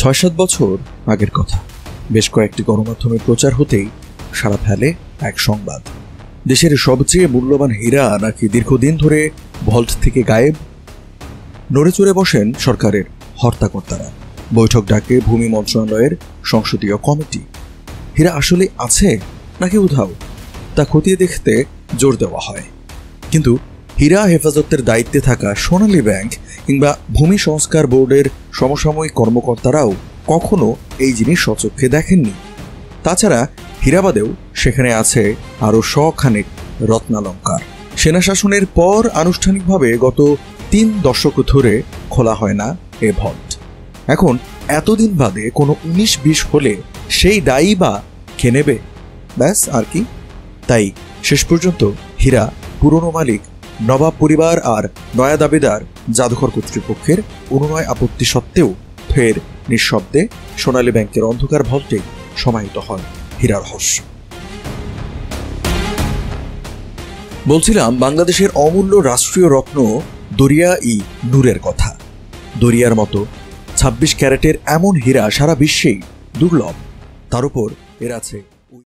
৬-৭ বছর আগের কথা। বেশ কয়েকটি গণমাধ্যমে প্রচার হতেই সাড়া ফেলে এক সংবাদ। দেশের সবচেয়ে মূল্যবান হীরা নাকি দীর্ঘদিন ধরে ভল্ট থেকে গায়েব। নড়ে চড়ে বসেন সরকারের হর্তাকর্তারা। বৈঠক ডাকে ভূমি মন্ত্রণালয়ের সংসদীয় কমিটি। হীরা আসলে আছে নাকি উধাও তা খতিয়ে দেখতে জোর দেওয়া হয়। কিন্তু হীরা হেফাজতের দায়িত্বে থাকা সোনালী ব্যাংক কিংবা ভূমি সংস্কার বোর্ডের সমসাময়িক কর্মকর্তারাও কখনো এই জিনিস স্বচক্ষে দেখেননি। তাছাড়া হীরাবাদেও সেখানে আছে আরও শখানেক রত্নালঙ্কার। সেনা শাসনের পর আনুষ্ঠানিকভাবে গত ৩ দশক ধরে খোলা হয় না এ ভল্ট। এখন এতদিন বাদে কোনো ১৯-২০ হলে সেই দায়ী বা কে নেবে? ব্যাস আর কি। তাই শেষ পর্যন্ত হীরা পুরনো মালিক নবাব পরিবার আর নয়া দাবিদার জাদুঘর কর্তৃপক্ষের অনুনয় আপত্তি সত্ত্বেও ফের নিঃশব্দে সোনালী ব্যাংকের অন্ধকার ভল্টে সমাহিত হয় হীরার রহস্য। বলছিলাম বাংলাদেশের অমূল্য রাষ্ট্রীয় রত্ন দরিয়া-ই-নূরের কথা। দরিয়ার মতো ২৬ ক্যারেটের এমন হীরা সারা বিশ্বেই দুর্লভ। তার উপর এর আছে